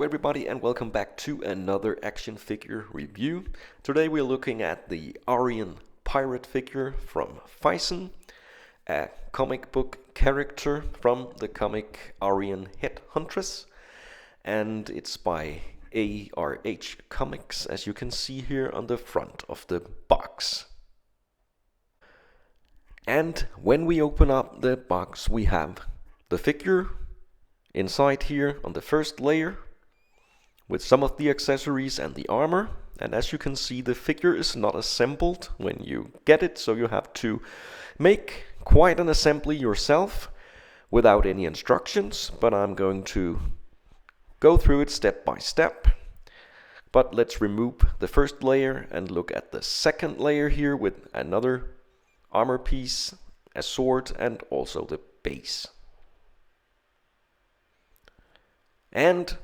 everybody, and welcome back to another action figure review. Today we're looking at the Arhian pirate figure from Phicen, a comic book character from the comic Arhian Huntress, and it's by ARH Comix, as you can see here on the front of the box. And when we open up the box, we have the figure inside here on the first layer with some of the accessories and the armor. And as you can see, the figure is not assembled when you get it, so you have to make quite an assembly yourself without any instructions, but I'm going to go through it step by step. But let's remove the first layer and look at the second layer here with another armor piece, a sword, and also the base. And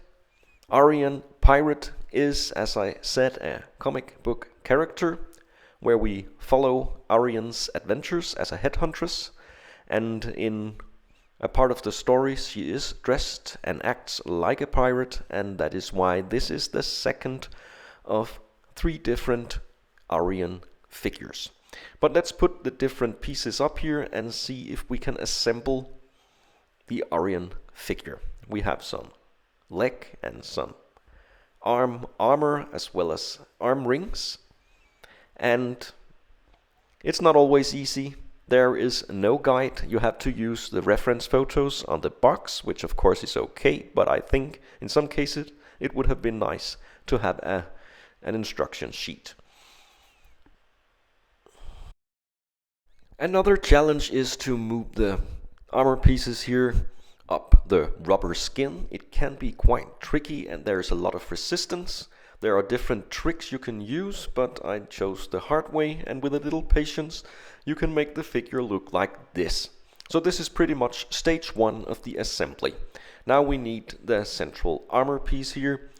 Arhian Pirate is, as I said, a comic book character where we follow Arhian's adventures as a headhuntress, and in a part of the story she is dressed and acts like a pirate, and that is why this is the second of 3 different Arhian figures. But let's put the different pieces up here and see if we can assemble the Arhian figure. We have some leg and some armor as well as arm rings, and it's not always easy. There is no guide. You have to use the reference photos on the box, which of course is okay, but I think in some cases it would have been nice to have an instruction sheet. Another challenge is to move the armor pieces here up the rubber skin. It can be quite tricky and there's a lot of resistance. There are different tricks you can use, but I chose the hard way, and with a little patience you can make the figure look like this. So this is pretty much stage 1 of the assembly. Now we need the central armor piece here,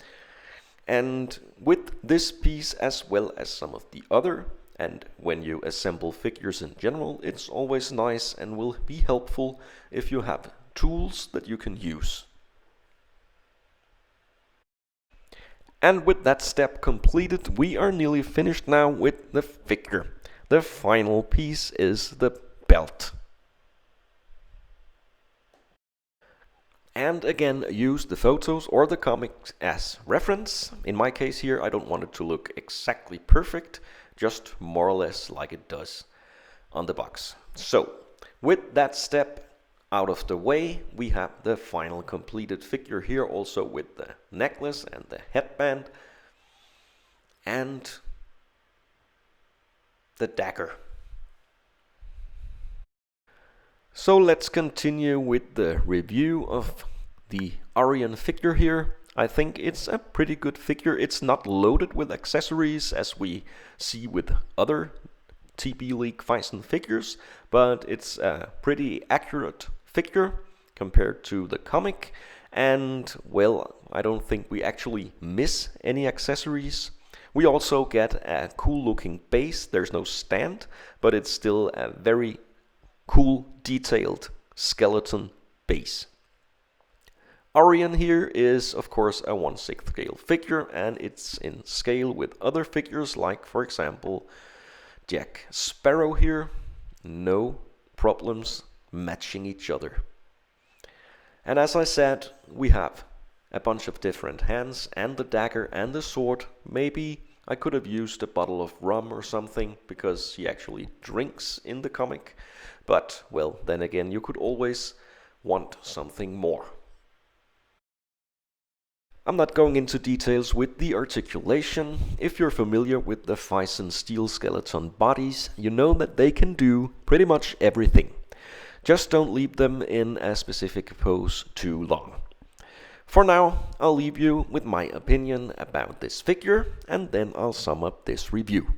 and with this piece as well as some of the other, and when you assemble figures in general, it's always nice and will be helpful if you have tools that you can use. And with that step completed, we are nearly finished now with the figure. The final piece is the belt. And again, use the photos or the comics as reference. In my case here, I don't want it to look exactly perfect, just more or less like it does on the box. So, with that step out of the way, we have the final completed figure here, also with the necklace and the headband and the dagger. So let's continue with the review of the Arhian figure here. I think it's a pretty good figure. It's not loaded with accessories as we see with other TBLeague Phicen figures, but it's a pretty accurate figure compared to the comic, and well, I don't think we actually miss any accessories. We also get a cool looking base. There's no stand, but it's still a very cool detailed skeleton base. Arhian here is of course a 1/6 scale figure, and it's in scale with other figures like, for example, Jack Sparrow here. No problems matching each other. And as I said, we have a bunch of different hands and the dagger and the sword. Maybe I could have used a bottle of rum or something, because he actually drinks in the comic, but well, then again, you could always want something more. I'm not going into details with the articulation. If you're familiar with the Phicen steel skeleton bodies, you know that they can do pretty much everything. Just don't leave them in a specific pose too long. For now, I'll leave you with my opinion about this figure, and then I'll sum up this review.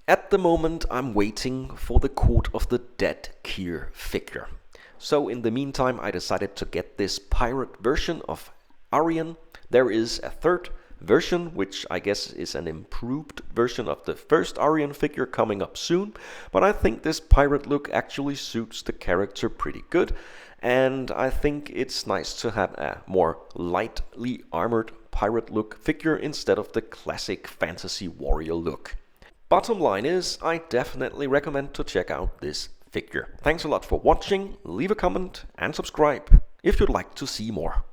At the moment, I'm waiting for the Court of the Dead Kier figure. So in the meantime, I decided to get this pirate version of Arhian. There is a third version, which I guess is an improved version of the first Arhian figure coming up soon, but I think this pirate look actually suits the character pretty good, and I think it's nice to have a more lightly armored pirate look figure instead of the classic fantasy warrior look. Bottom line is, I definitely recommend to check out this figure. Thanks a lot for watching, leave a comment and subscribe if you'd like to see more.